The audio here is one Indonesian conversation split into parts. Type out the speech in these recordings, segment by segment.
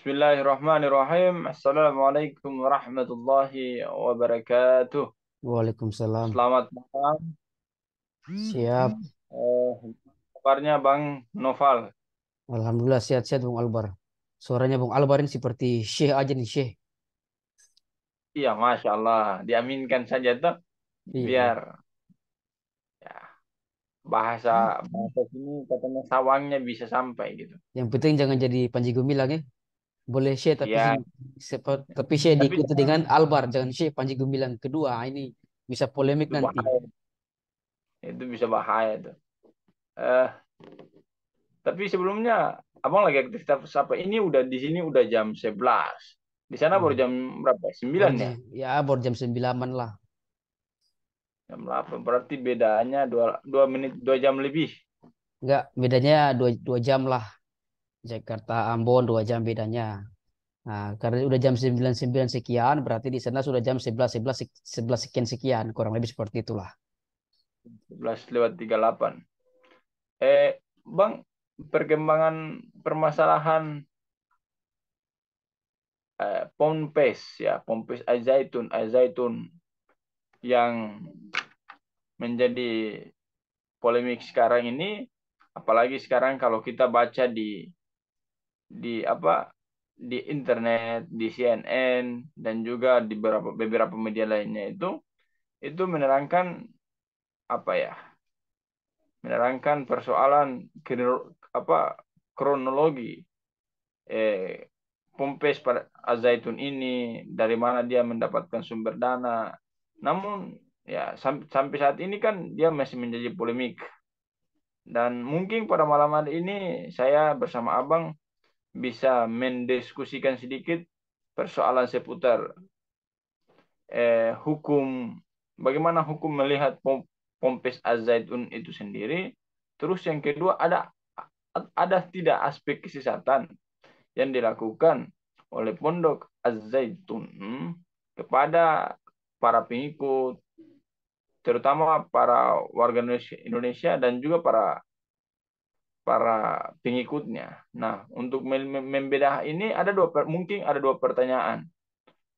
Bismillahirrahmanirrahim. Assalamualaikum warahmatullahi wabarakatuh. Waalaikumsalam. Selamat malam. Siap. Eh, Kabarnya Bang Noval? Alhamdulillah sehat-sehat Bung Albar. Suaranya Bung Albar ini seperti Syekh aja nih Syekh. Iya, Masya Allah. Diaminkan saja tuh. Iya. Biar ya, bahasa bahasa sini katanya sawangnya bisa sampai gitu. Yang penting jangan jadi Panji Gumilang ya. Boleh Syekh tapi Iya, tapi Syekh tapi diikuti jangan, dengan Albar, jangan Syekh Panji Gumilang kedua. Ini bisa polemik itu nanti. bahaya. Itu bisa bahaya tuh. Eh, tapi sebelumnya Abang lagi aktivitas apa? Ini udah di sini udah jam 11. Di sana baru Iya. jam berapa? 9 ya? Baru jam 9 lah. Jam 8 berarti bedanya dua menit 2 jam lebih. Enggak, bedanya dua jam lah. Jakarta Ambon 2 jam bedanya. Nah, karena udah jam 9 sekian, berarti di sana sudah jam 11 sekian sekian, kurang lebih seperti itulah. 11:38. Bang, perkembangan permasalahan Ponpes ya, Ponpes Al Zaitun yang menjadi polemik sekarang ini, apalagi sekarang kalau kita baca di apa di internet, di CNN dan juga di beberapa beberapa media lainnya itu apa ya? Menerangkan persoalan kronologi eh, Pompes pada Al-Zaitun ini, dari mana dia mendapatkan sumber dana. Namun ya sampai saat ini kan dia masih menjadi polemik, dan mungkin pada malam hari ini saya bersama Abang bisa mendiskusikan sedikit persoalan seputar hukum, bagaimana hukum melihat Pompes Az-Zaitun itu sendiri. Terus yang kedua, ada tidak aspek kesesatan yang dilakukan oleh Pondok Az-Zaitun kepada para pengikut, terutama para warga Indonesia dan juga para para pengikutnya. Nah, untuk membedah ini mungkin ada dua pertanyaan.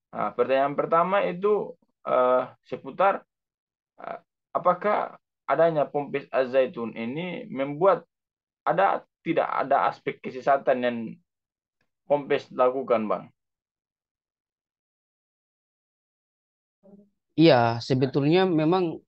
Nah, pertanyaan pertama itu seputar eh, apakah adanya Pompes Az-Zaitun ini membuat tidak ada aspek kesesatan yang Pompes lakukan, Bang? Iya, sebetulnya memang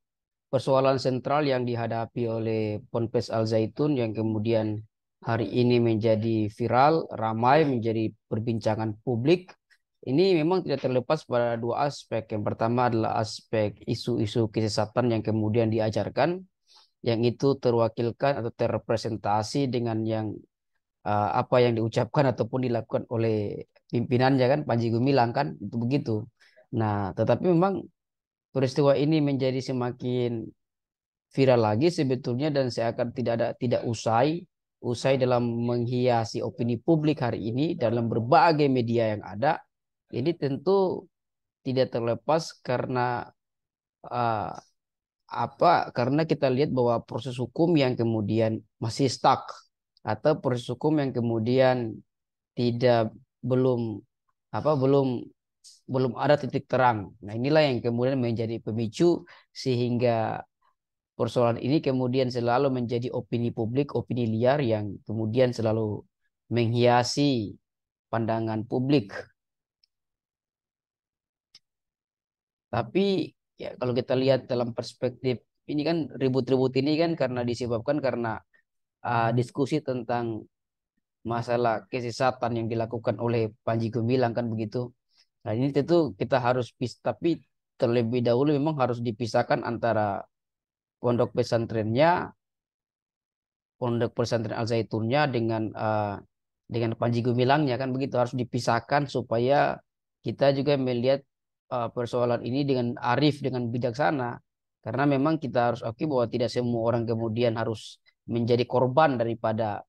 persoalan sentral yang dihadapi oleh Ponpes Al Zaitun yang kemudian hari ini menjadi viral, ramai, menjadi perbincangan publik. Ini memang tidak terlepas pada dua aspek. Yang pertama adalah aspek isu-isu kesesatan yang kemudian diajarkan, yang itu terwakilkan atau terrepresentasi dengan yang apa yang diucapkan ataupun dilakukan oleh pimpinannya kan, Panji Gumilang kan, itu begitu. Nah, tetapi memang peristiwa ini menjadi semakin viral lagi sebetulnya dan seakan tidak usai dalam menghiasi opini publik hari ini dalam berbagai media yang ada. Ini tentu tidak terlepas karena uh, karena kita lihat bahwa proses hukum yang kemudian masih stuck atau proses hukum yang kemudian tidak belum apa belum belum ada titik terang. Nah, inilah yang kemudian menjadi pemicu sehingga persoalan ini kemudian selalu menjadi opini publik, opini liar yang kemudian selalu menghiasi pandangan publik. Tapi ya kalau kita lihat dalam perspektif ini kan ribut-ribut ini kan karena disebabkan karena diskusi tentang masalah kesesatan yang dilakukan oleh Panji Gumilang kan begitu. Nah ini tentu kita harus tapi terlebih dahulu memang harus dipisahkan antara pondok pesantrennya, pondok pesantren Al Zaitunnya dengan Panji Gumilangnya kan begitu harus dipisahkan supaya kita juga melihat persoalan ini dengan arif dengan bijaksana karena memang kita harus akui bahwa tidak semua orang kemudian harus menjadi korban daripada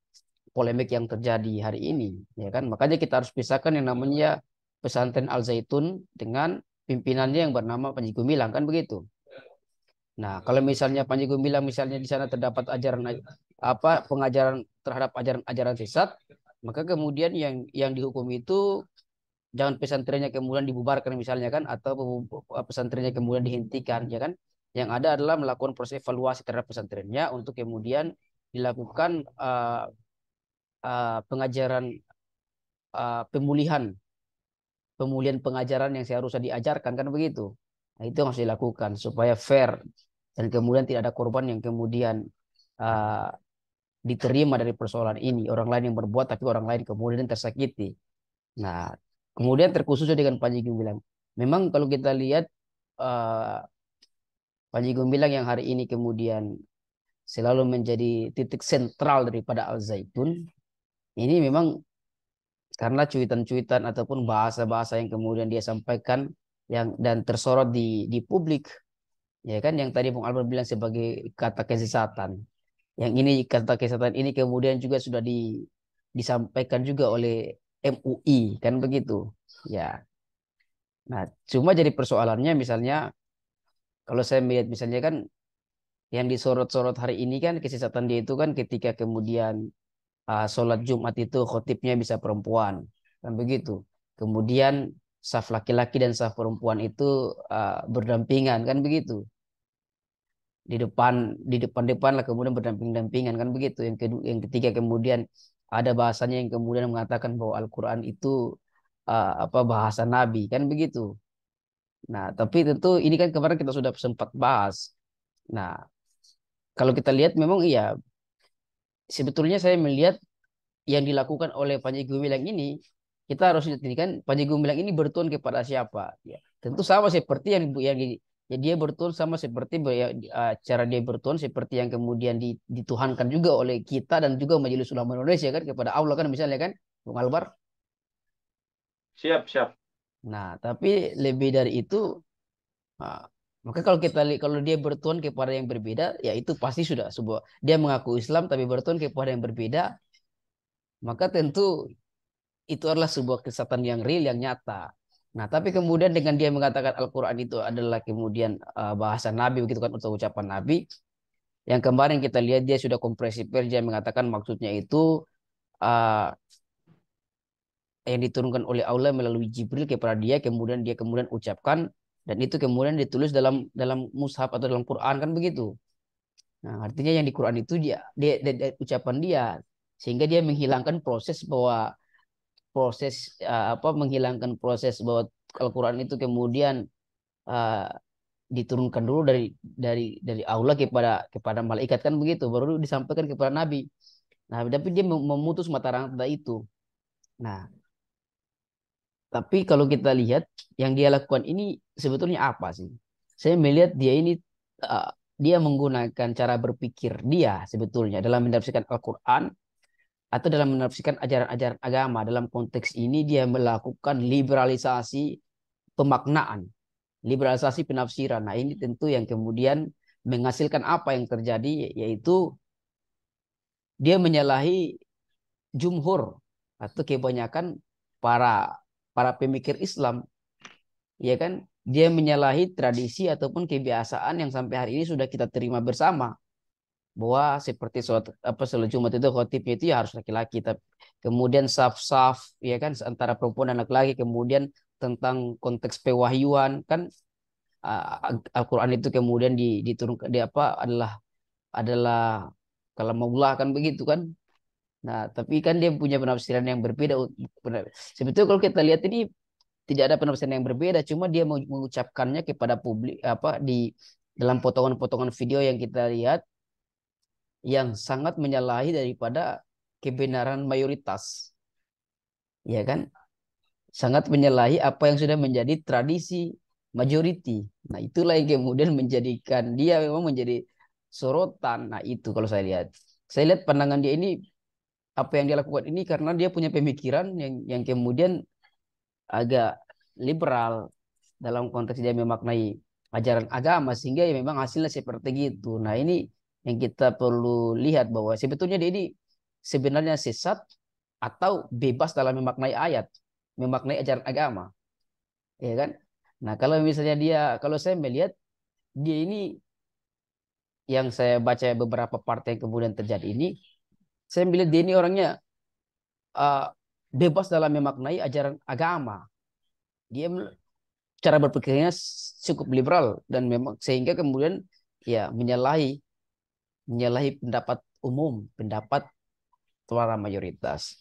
polemik yang terjadi hari ini ya kan makanya kita harus pisahkan yang namanya pesantren Al Zaitun dengan pimpinannya yang bernama Panji Gumilang kan begitu. Nah, kalau misalnya Panji Gumilang misalnya di sana terdapat ajaran pengajaran terhadap ajaran-ajaran sesat, Maka kemudian yang dihukum itu jangan pesantrennya kemudian dibubarkan misalnya kan, atau pesantrennya kemudian dihentikan, ya kan. Yang ada adalah melakukan proses evaluasi terhadap pesantrennya untuk kemudian dilakukan pengajaran, pemulihan pemulihan pengajaran yang seharusnya diajarkan kan begitu. Nah, itu yang harus dilakukan supaya fair dan kemudian tidak ada korban yang kemudian uh, diterima dari persoalan ini. Orang lain yang berbuat tapi orang lain kemudian tersakiti. Nah, kemudian terkhususnya dengan Panji Gumilang. Memang kalau kita lihat uh, Panji Gumilang yang hari ini kemudian selalu menjadi titik sentral daripada Al Zaitun, ini memang karena cuitan-cuitan ataupun bahasa-bahasa yang kemudian dia sampaikan yang dan tersorot di publik, ya kan, yang tadi Bung Albert bilang sebagai kata kesesatan. Yang ini kata kesesatan ini kemudian juga sudah disampaikan juga oleh MUI kan begitu. Ya. Nah, cuma jadi persoalannya misalnya kalau saya melihat misalnya kan yang disorot-sorot hari ini kan kesesatan dia itu kan ketika kemudian sholat Jumat itu khotibnya bisa perempuan kan begitu. Kemudian saf laki-laki dan saf perempuan itu berdampingan kan begitu. Di depan lah kemudian berdamping-dampingan kan begitu. Yang ketiga kemudian ada bahasanya yang kemudian mengatakan bahwa Al-Qur'an itu apa bahasa Nabi kan begitu. Nah, tapi tentu ini kan kemarin kita sudah sempat bahas. Nah, kalau kita lihat memang iya, sebetulnya saya melihat yang dilakukan oleh Panji Gumilang ini, kita harus lihat ini kan Panji Gumilang ini bertuan kepada siapa? Ya, tentu sama seperti ya dia bertuan sama seperti cara dia bertuan seperti yang kemudian dituhankan juga oleh kita dan juga Majelis Ulama Indonesia kan kepada Allah kan misalnya kan, Bung Albar. Siap, siap. Nah, tapi lebih dari itu, ah, maka kalau dia bertuan kepada yang berbeda, ya itu pasti sudah sebuah dia mengaku Islam tapi bertuan kepada yang berbeda, maka tentu itu adalah sebuah kesesatan yang real, yang nyata. Nah, tapi kemudian dengan dia mengatakan Al-Quran itu adalah kemudian bahasa Nabi begitu kan, atau ucapan Nabi. Yang kemarin kita lihat dia sudah kompresi pers, dia mengatakan maksudnya itu uh, yang diturunkan oleh Allah melalui Jibril kepada dia, kemudian dia kemudian ucapkan dan itu kemudian ditulis dalam mushaf atau dalam Quran kan begitu. Nah, artinya yang di Quran itu dia ucapan dia, sehingga dia menghilangkan proses menghilangkan proses bahwa Al-Quran itu kemudian uh, diturunkan dulu dari Allah kepada malaikat kan begitu, baru disampaikan kepada Nabi. Nah, tapi dia memutus mata rantai itu. Nah, tapi kalau kita lihat yang dia lakukan ini sebetulnya apa sih? Saya melihat dia ini uh, dia menggunakan cara berpikir dia sebetulnya dalam menafsirkan Al-Quran atau dalam menafsirkan ajaran-ajaran agama. Dalam konteks ini dia melakukan liberalisasi pemaknaan, liberalisasi penafsiran. Nah, ini tentu yang kemudian menghasilkan apa yang terjadi, yaitu dia menyalahi jumhur atau kebanyakan para para pemikir Islam, ya kan? Dia menyalahi tradisi ataupun kebiasaan yang sampai hari ini sudah kita terima bersama, bahwa seperti sholat Jumat itu khotibnya itu ya harus laki-laki, tapi kemudian saf-saf ya kan antara perempuan dan laki-laki, kemudian tentang konteks pewahyuan kan, Al-Quran itu kemudian diturunkan di apa adalah kalamullah kan begitu kan. Nah, tapi kan dia punya penafsiran yang berbeda. Sebetulnya kalau kita lihat ini tidak ada penafsiran yang berbeda, cuma dia mengucapkannya kepada publik apa di dalam potongan-potongan video yang kita lihat yang sangat menyalahi daripada kebenaran mayoritas, ya kan? Sangat menyalahi apa yang sudah menjadi tradisi majority. Nah, itulah yang kemudian menjadikan dia memang menjadi sorotan. Nah, itu kalau saya lihat. Saya lihat pandangan dia ini, apa yang dia lakukan ini karena dia punya pemikiran yang kemudian agak liberal dalam konteks dia memaknai ajaran agama, sehingga ya memang hasilnya seperti gitu. Nah, ini yang kita perlu lihat bahwa sebetulnya dia ini sebenarnya sesat atau bebas dalam memaknai ayat, memaknai ajaran agama, ya kan? Nah, kalau saya melihat dia ini, yang saya baca beberapa part yang kemudian terjadi ini, saya melihat dia ini orangnya uh, bebas dalam memaknai ajaran agama. Dia cara berpikirnya cukup liberal dan memang sehingga kemudian ya menyalahi menyalahi pendapat umum, pendapat suara mayoritas.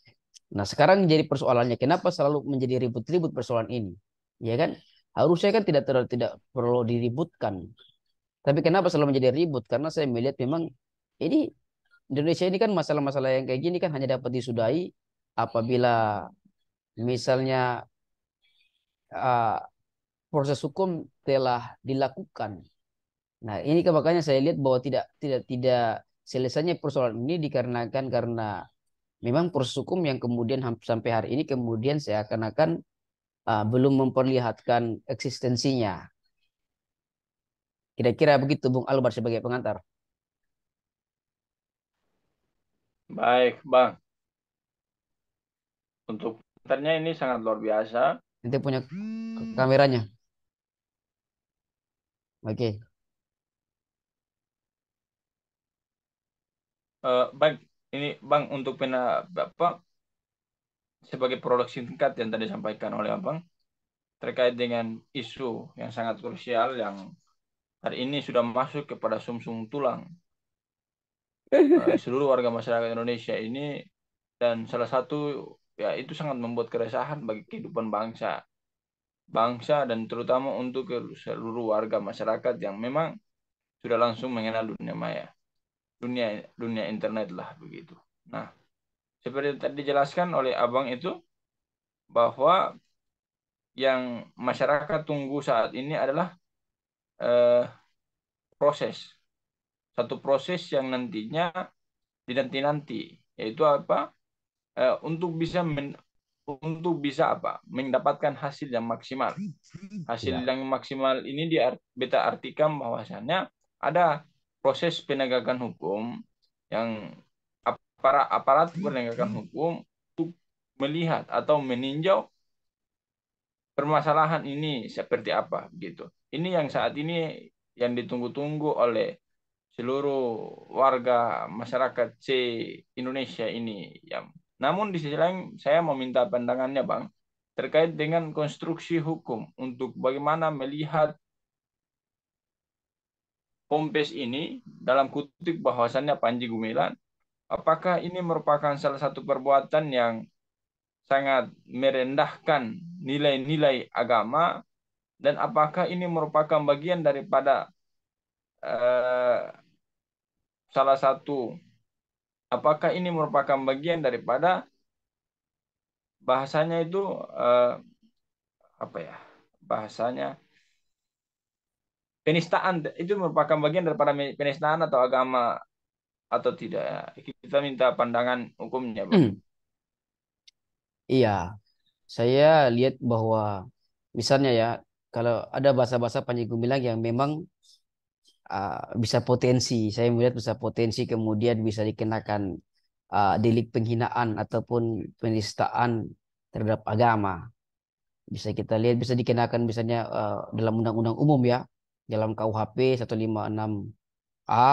Nah, sekarang jadi persoalannya kenapa selalu menjadi ribut-ribut persoalan ini? Ya kan? Harusnya kan tidak perlu diributkan. Tapi kenapa selalu menjadi ribut? Karena saya melihat memang ini Indonesia ini kan masalah-masalah yang kayak gini kan hanya dapat disudahi apabila misalnya uh, proses hukum telah dilakukan. Nah, ini kan makanya saya lihat bahwa tidak selesainya persoalan ini dikarenakan karena memang proses hukum yang kemudian sampai hari ini kemudian seakan-akan belum memperlihatkan eksistensinya. Kira-kira begitu Bung Albar sebagai pengantar. Baik, Bang. Untuk pengantarnya ini sangat luar biasa. Nanti punya kameranya. Oke. Baik, ini Bang untuk Bapak sebagai produk singkat yang tadi disampaikan oleh Abang terkait dengan isu yang sangat krusial yang hari ini sudah masuk kepada sumsum tulang seluruh warga masyarakat Indonesia ini, dan salah satu ya itu sangat membuat keresahan bagi kehidupan bangsa dan terutama untuk seluruh warga masyarakat yang memang sudah langsung mengenal dunia maya, dunia dunia internet lah begitu. Nah, seperti yang tadi dijelaskan oleh Abang itu bahwa yang masyarakat tunggu saat ini adalah eh, proses, satu proses yang nantinya dinanti-nanti, yaitu apa? Untuk bisa untuk bisa apa? Mendapatkan hasil yang maksimal. Hasil Ya. yang maksimal ini beta artikan bahwasannya ada proses penegakan hukum yang aparat penegakan hukum untuk melihat atau meninjau permasalahan ini seperti apa gitu. Ini yang saat ini yang ditunggu-tunggu oleh seluruh warga masyarakat Indonesia ini ya. Namun di sisi lain saya meminta pandangannya Bang terkait dengan konstruksi hukum untuk bagaimana melihat Pompes ini dalam kutip bahwasannya Panji Gumilang, apakah ini merupakan salah satu perbuatan yang sangat merendahkan nilai-nilai agama, dan apakah ini merupakan bagian daripada eh, salah satu, apakah ini merupakan bagian daripada bahasanya itu eh, apa ya bahasanya penistaan, itu merupakan bagian daripada penistaan atau agama atau tidak ya. Kita minta pandangan hukumnya Bang. Iya, saya lihat bahwa misalnya ya, kalau ada bahasa-bahasa Panji Gumilang yang memang bisa potensi, saya melihat bisa potensi kemudian bisa dikenakan delik penghinaan ataupun penistaan terhadap agama. Bisa kita lihat bisa dikenakan misalnya dalam undang-undang umum ya, dalam KUHP 156A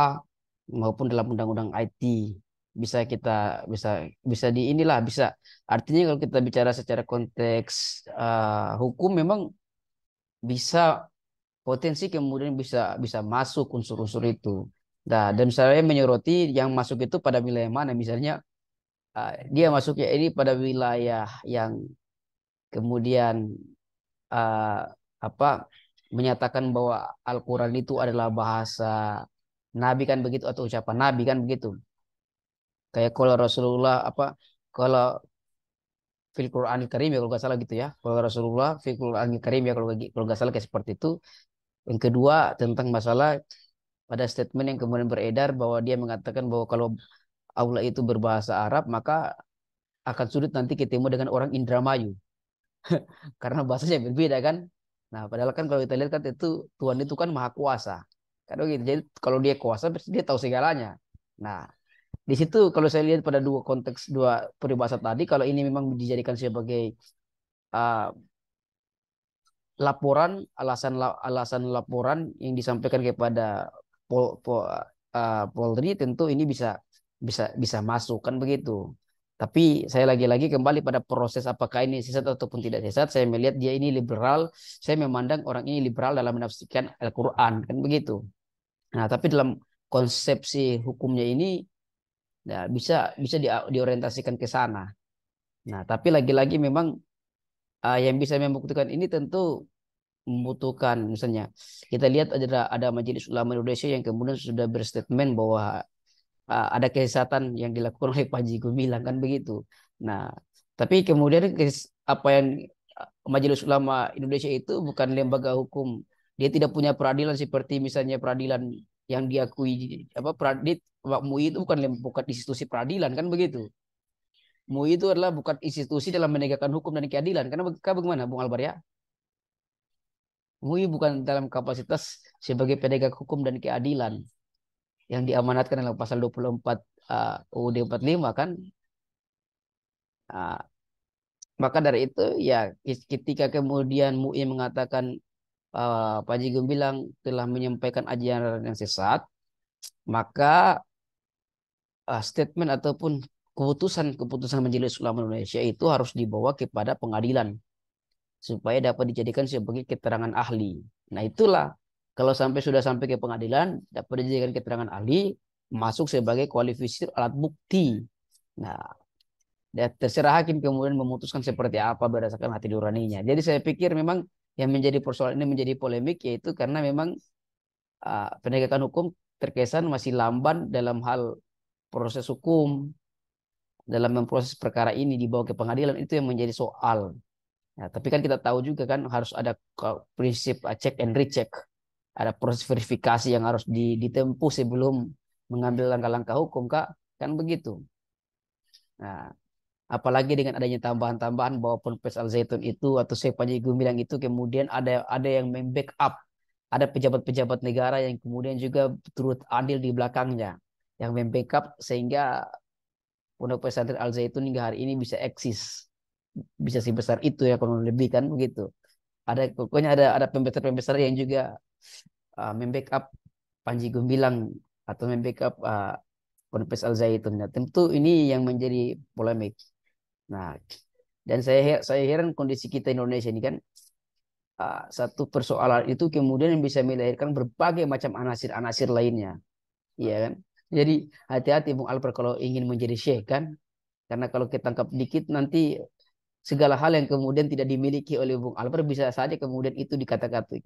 maupun dalam undang-undang IT. Bisa kita bisa bisa di inilah bisa artinya kalau kita bicara secara konteks hukum memang bisa potensi kemudian bisa bisa masuk unsur-unsur itu. Nah, dan saya menyoroti yang masuk itu pada wilayah mana misalnya dia masuknya ini pada wilayah yang kemudian uh, apa menyatakan bahwa Al-Quran itu adalah bahasa Nabi kan begitu atau ucapan Nabi kan begitu. Kayak kalau Rasulullah apa kalau fil Quranil Karim ya kalau nggak salah gitu ya. Kalau Rasulullah fil Quranil Karim ya kalau nggak salah kayak seperti itu. Yang kedua tentang masalah pada statement yang kemudian beredar bahwa dia mengatakan bahwa kalau Allah itu berbahasa Arab maka akan sulit nanti ketemu dengan orang Indramayu karena bahasanya berbeda kan. Nah, padahal kan kalau kita lihat kan itu Tuhan itu kan maha kuasa. Kan gitu. Jadi kalau dia kuasa berarti dia tahu segalanya. Nah, di situ kalau saya lihat pada dua konteks dua peribahasa tadi kalau ini memang dijadikan sebagai uh, laporan alasan laporan yang disampaikan kepada Polri tentu ini bisa bisa masuk kan begitu. Tapi saya lagi-lagi kembali pada proses apakah ini sesat ataupun tidak sesat. Saya melihat dia ini liberal. Saya memandang orang ini liberal dalam menafsirkan Al-Quran. Kan begitu. Nah, tapi dalam konsepsi hukumnya ini ya, bisa diorientasikan ke sana. Nah, tapi lagi-lagi memang yang bisa membuktikan ini tentu membutuhkan misalnya kita lihat ada Majelis Ulama Indonesia yang kemudian sudah berstatement bahwa ada kesesatan yang dilakukan oleh Panji Gumilang kan begitu. Nah, tapi kemudian apa yang Majelis Ulama Indonesia itu bukan lembaga hukum. Dia tidak punya peradilan seperti misalnya peradilan yang diakui apa peradit MUI itu bukan institusi peradilan kan begitu. MUI itu adalah bukan institusi dalam menegakkan hukum dan keadilan. Karena bagaimana Bung Albar ya? MUI bukan dalam kapasitas sebagai penegak hukum dan keadilan yang diamanatkan dalam pasal 24 UUD 45 kan. Uh, Maka dari itu ya ketika kemudian MUI mengatakan Panji Gumilang telah menyampaikan ajaran yang sesat, maka statement ataupun keputusan Majelis Ulama Indonesia itu harus dibawa kepada pengadilan supaya dapat dijadikan sebagai keterangan ahli. Nah, itulah kalau sudah sampai ke pengadilan dapat dijadikan keterangan ahli masuk sebagai kualifikasi alat bukti. Nah, dan terserah hakim kemudian memutuskan seperti apa berdasarkan hati nuraninya. Jadi saya pikir memang yang menjadi persoalan ini menjadi polemik yaitu karena memang penegakan hukum terkesan masih lamban dalam hal proses hukum, dalam memproses perkara ini dibawa ke pengadilan itu yang menjadi soal. Nah, tapi kan kita tahu juga kan harus ada prinsip check and recheck. Ada proses verifikasi yang harus ditempuh sebelum mengambil langkah-langkah hukum, Kak. Kan begitu. Nah, apalagi dengan adanya tambahan-tambahan bahwa Ponpes Al Zaitun itu atau Syekh Panji Gumilang itu kemudian ada yang membackup, ada pejabat-pejabat negara yang kemudian juga turut andil di belakangnya, yang membackup sehingga Pondok Pesantren Al Zaitun hingga hari ini bisa eksis, bisa sebesar itu ya kurang lebih kan begitu. Pokoknya ada pembesar-pembesar yang juga membackup Panji Gumilang atau membackup Ponpes Al Zaitun. Nah, tentu ini yang menjadi polemik. Nah, dan saya heran kondisi kita Indonesia ini kan satu persoalan itu kemudian yang bisa melahirkan berbagai macam anasir-anasir lainnya, iya kan? Jadi hati-hati Bung Alper kalau ingin menjadi syekh kan, karena kalau ketangkap dikit nanti segala hal yang kemudian tidak dimiliki oleh Bung Alper bisa saja kemudian itu dikata-kata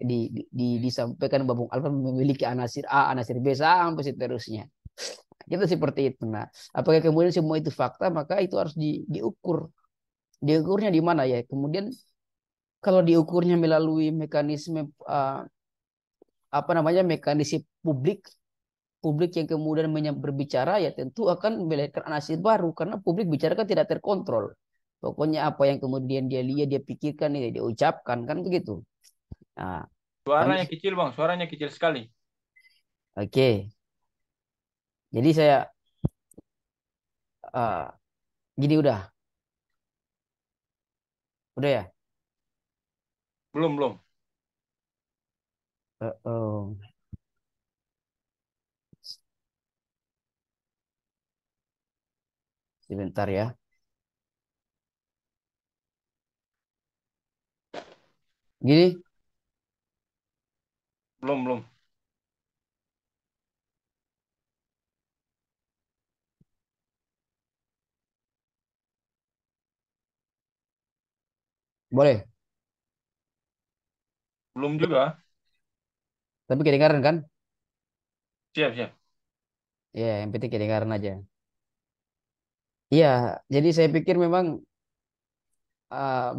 disampaikan bahwa Bung Alper memiliki anasir A, anasir B sampai seterusnya. Kita seperti itu. Nah, apakah kemudian semua itu fakta maka itu harus diukur. Diukurnya di mana ya? Kemudian kalau diukurnya melalui mekanisme apa namanya mekanisme publik yang kemudian berbicara ya tentu akan melahirkan anasir baru karena publik bicara kan tidak terkontrol. Pokoknya apa yang kemudian dia lihat, dia pikirkan, dia ucapkan kan begitu. Nah, kami Suaranya kecil, Bang. Suaranya kecil sekali. oke. Jadi saya uh, gini udah ya. Belum, belum. Oh. Sebentar ya. Gini, Belum, belum. boleh. Belum juga. Tapi kedengaran kan? Siap, siap. Ya, yang penting kedengaran aja. Iya, jadi saya pikir memang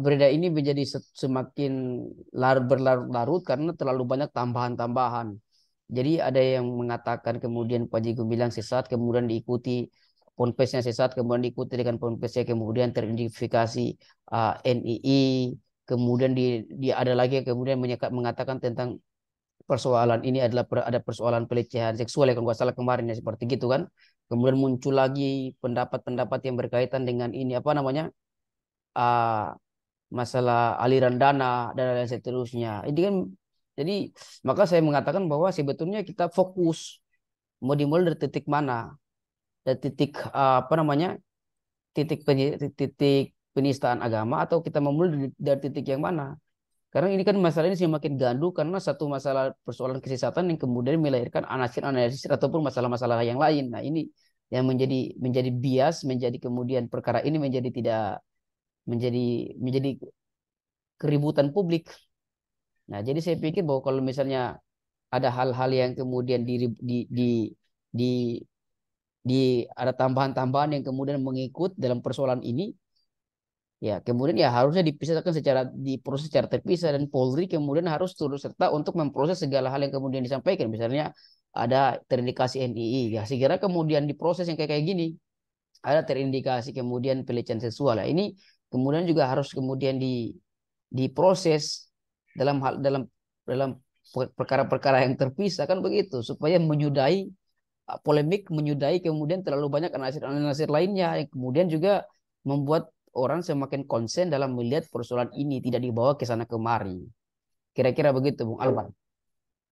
berita ini menjadi semakin berlarut-larut karena terlalu banyak tambahan-tambahan. Jadi ada yang mengatakan kemudian Panji Gumilang sesat, kemudian diikuti ponpesnya sesat, kemudian diikuti dengan ponpesnya kemudian teridentifikasi NII, kemudian dia ada lagi yang kemudian mengatakan tentang persoalan ini adalah ada persoalan pelecehan seksual ya kalau nggak salah kemarin ya seperti gitu kan. Kemudian muncul lagi pendapat-pendapat yang berkaitan dengan ini apa namanya uh, masalah aliran dana dan lain seterusnya. Ini kan jadi maka saya mengatakan bahwa sebetulnya kita fokus mau dimulai dari titik mana, dari titik apa namanya titik penistaan agama atau kita memulai dari titik yang mana? Karena ini kan masalah ini semakin gaduh karena satu masalah persoalan kesehatan yang kemudian melahirkan anasir-anasir ataupun masalah-masalah yang lain. Nah, ini yang menjadi bias, menjadi kemudian perkara ini menjadi tidak menjadi keributan publik. Nah, jadi saya pikir bahwa kalau misalnya ada hal-hal yang kemudian di ada tambahan-tambahan yang kemudian mengikut dalam persoalan ini, ya kemudian ya harusnya dipisahkan diproses secara terpisah dan Polri kemudian harus turut serta untuk memproses segala hal yang kemudian disampaikan. Misalnya ada terindikasi NII, ya segera kemudian diproses yang kayak gini. Ada terindikasi kemudian pelecehan seksual. Ya, ini kemudian juga harus kemudian diproses dalam perkara-perkara yang terpisah kan begitu supaya menyudahi polemik, menyudahi kemudian terlalu banyak anasir-anasir lainnya yang kemudian juga membuat orang semakin konsen dalam melihat persoalan ini tidak dibawa ke sana kemari. Kira-kira begitu, Bung Alban.